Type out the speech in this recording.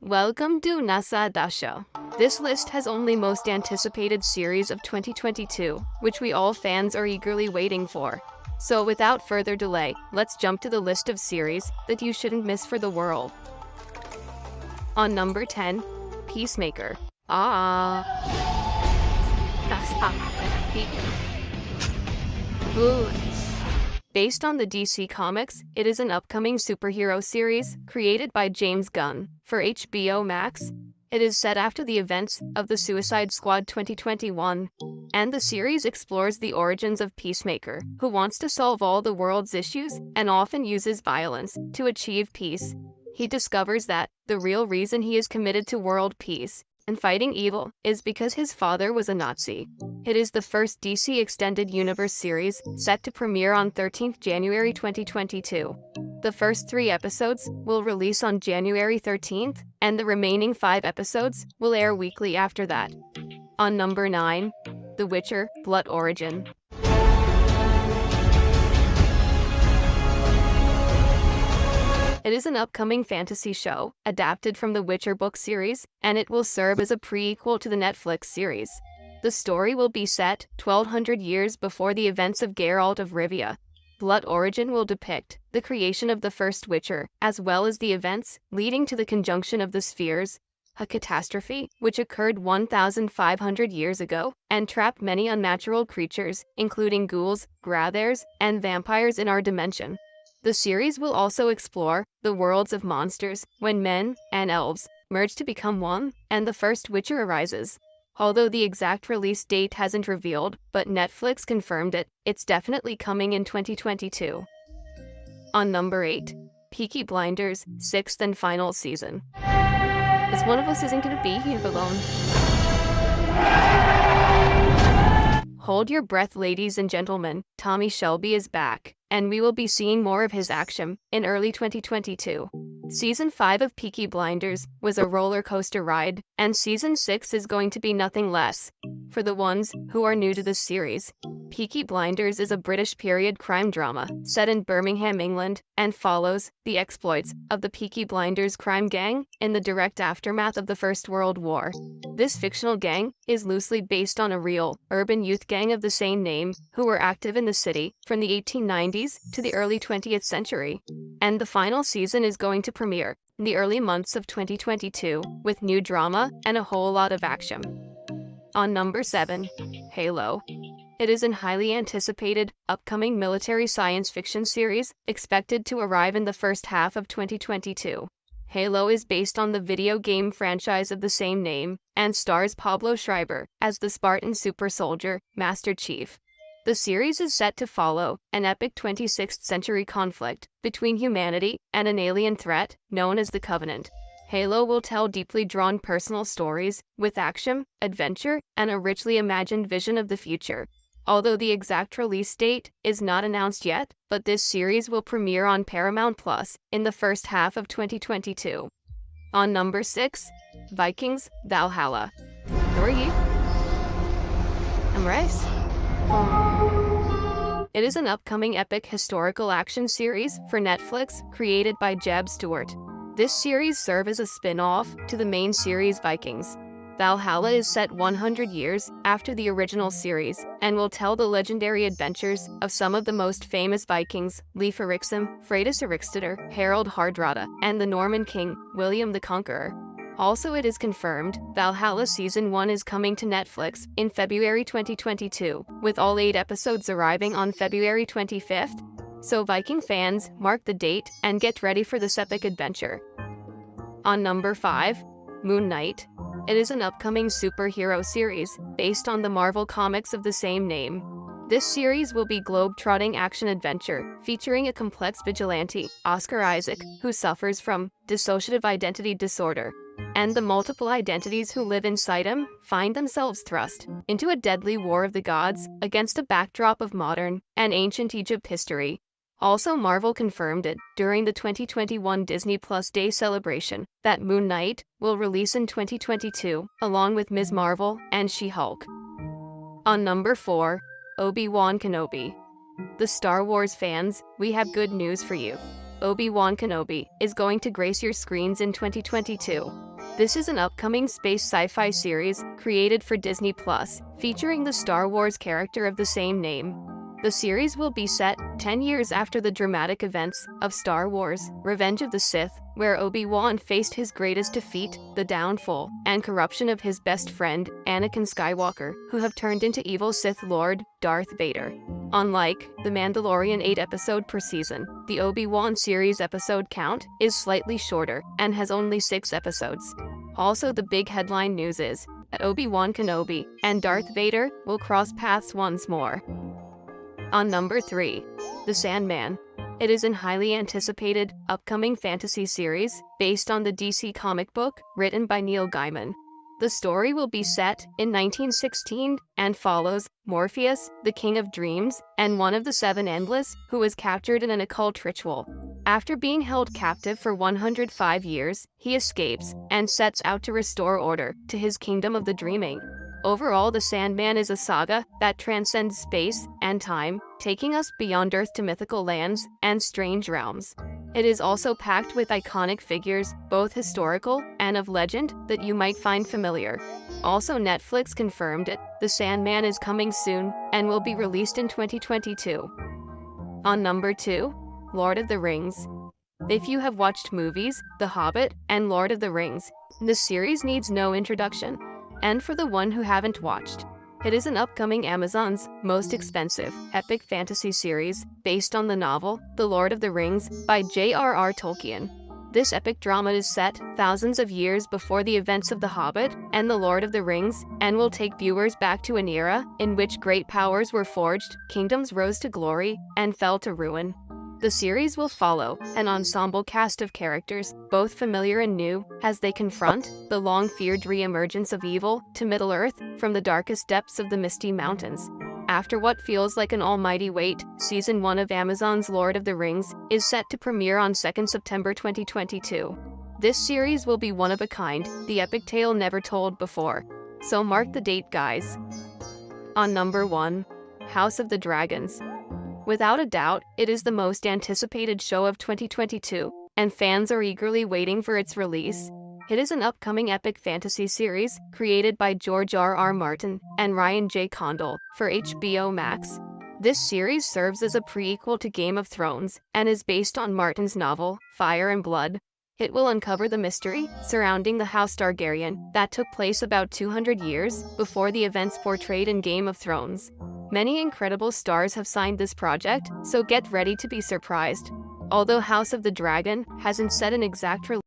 Welcome to Nasa Dasha. This list has only most anticipated series of 2022, which we all fans are eagerly waiting for. So without further delay, let's jump to the list of series that you shouldn't miss for the world. On number 10, Peacemaker. Ah. Ooh. Based on the DC Comics, it is an upcoming superhero series created by James Gunn for HBO Max. It is set after the events of the Suicide Squad 2021, and the series explores the origins of Peacemaker, who wants to solve all the world's issues and often uses violence to achieve peace. He discovers that the real reason he is committed to world peace and fighting evil is because his father was a Nazi. It is the first DC Extended Universe series, set to premiere on 13th January 2022. The first 3 episodes will release on January 13th, and the remaining 5 episodes will air weekly after that. On number 9, The Witcher: Blood Origin. It is an upcoming fantasy show, adapted from the Witcher book series, and it will serve as a prequel to the Netflix series. The story will be set 1200 years before the events of Geralt of Rivia. Blood Origin will depict the creation of the first Witcher, as well as the events leading to the conjunction of the spheres, a catastrophe which occurred 1,500 years ago and trapped many unnatural creatures, including ghouls, grathers, and vampires in our dimension. The series will also explore the worlds of monsters when men and elves merge to become one, and the first Witcher arises. Although the exact release date hasn't revealed, but Netflix confirmed it, it's definitely coming in 2022. On number 8, Peaky Blinders, 6th and final season. This one of us isn't gonna be here alone. Hold your breath, ladies and gentlemen, Tommy Shelby is back, and we will be seeing more of his action in early 2022. Season 5 of Peaky Blinders was a roller coaster ride, and Season 6 is going to be nothing less. For the ones who are new to this series, Peaky Blinders is a British period crime drama set in Birmingham, England, and follows the exploits of the Peaky Blinders crime gang in the direct aftermath of the First World War. This fictional gang is loosely based on a real, urban youth gang of the same name who were active in the city from the 1890s to the early 20th century. And the final season is going to premiere in the early months of 2022 with new drama and a whole lot of action. On number 7, Halo. It is a highly anticipated, upcoming military science fiction series expected to arrive in the first half of 2022. Halo is based on the video game franchise of the same name and stars Pablo Schreiber as the Spartan super soldier, Master Chief. The series is set to follow an epic 26th century conflict between humanity and an alien threat known as the Covenant. Halo will tell deeply drawn personal stories with action, adventure, and a richly imagined vision of the future. Although the exact release date is not announced yet, but this series will premiere on Paramount Plus in the first half of 2022. On number 6, Vikings: Valhalla. How are you? I'm Rice. It is an upcoming epic historical action series for Netflix created by Jeb Stewart. This series serves as a spin-off to the main series Vikings. Valhalla is set 100 years after the original series and will tell the legendary adventures of some of the most famous Vikings: Leif Erikson, Freydis Eriksteder, Harald Hardrada, and the Norman king, William the Conqueror. Also, it is confirmed Valhalla Season 1 is coming to Netflix in February 2022, with all 8 episodes arriving on February 25th. So Viking fans, mark the date and get ready for this epic adventure. On number 5, Moon Knight. It is an upcoming superhero series based on the Marvel comics of the same name. This series will be globe-trotting action-adventure featuring a complex vigilante, Oscar Isaac, who suffers from dissociative identity disorder, and the multiple identities who live inside him find themselves thrust into a deadly war of the gods against a backdrop of modern and ancient Egypt history. Also, Marvel confirmed it during the 2021 Disney Plus Day celebration that Moon Knight will release in 2022, along with Ms. Marvel and She-Hulk. On number 4, Obi-Wan Kenobi. The Star Wars fans, we have good news for you. Obi-Wan Kenobi is going to grace your screens in 2022. This is an upcoming space sci-fi series created for Disney Plus, featuring the Star Wars character of the same name. The series will be set 10 years after the dramatic events of Star Wars: Revenge of the Sith, where Obi-Wan faced his greatest defeat, the downfall and corruption of his best friend, Anakin Skywalker, who have turned into evil Sith Lord Darth Vader. Unlike The Mandalorian 8 episode per season, the Obi-Wan series episode count is slightly shorter and has only 6 episodes. Also, the big headline news is that Obi-Wan Kenobi and Darth Vader will cross paths once more. On number 3, The Sandman. It is an highly anticipated, upcoming fantasy series based on the DC comic book written by Neil Gaiman. The story will be set in 1916 and follows Morpheus, the King of Dreams, and one of the Seven Endless, who is captured in an occult ritual. After being held captive for 105 years, he escapes and sets out to restore order to his kingdom of the dreaming. Overall, The Sandman is a saga that transcends space and time, taking us beyond Earth to mythical lands and strange realms. It is also packed with iconic figures, both historical and of legend, that you might find familiar. Also, Netflix confirmed it. The Sandman is coming soon and will be released in 2022. On number 2, Lord of the Rings. If you have watched movies, The Hobbit and Lord of the Rings, the series needs no introduction. And for the one who haven't watched, it is an upcoming Amazon's most expensive epic fantasy series based on the novel The Lord of the Rings by J.R.R. Tolkien. This epic drama is set thousands of years before the events of The Hobbit and The Lord of the Rings, and will take viewers back to an era in which great powers were forged, kingdoms rose to glory, and fell to ruin. The series will follow an ensemble cast of characters, both familiar and new, as they confront the long-feared re-emergence of evil to Middle-earth from the darkest depths of the Misty Mountains. After what feels like an almighty wait, Season 1 of Amazon's Lord of the Rings is set to premiere on 2 September 2022. This series will be one of a kind, the epic tale never told before. So mark the date, guys. On number 1, House of the Dragons. Without a doubt, it is the most anticipated show of 2022, and fans are eagerly waiting for its release. It is an upcoming epic fantasy series created by George R.R. Martin and Ryan J. Condal for HBO Max. This series serves as a prequel to Game of Thrones and is based on Martin's novel, Fire and Blood. It will uncover the mystery surrounding the House Targaryen that took place about 200 years before the events portrayed in Game of Thrones. Many incredible stars have signed this project, so get ready to be surprised. Although House of the Dragon hasn't set an exact release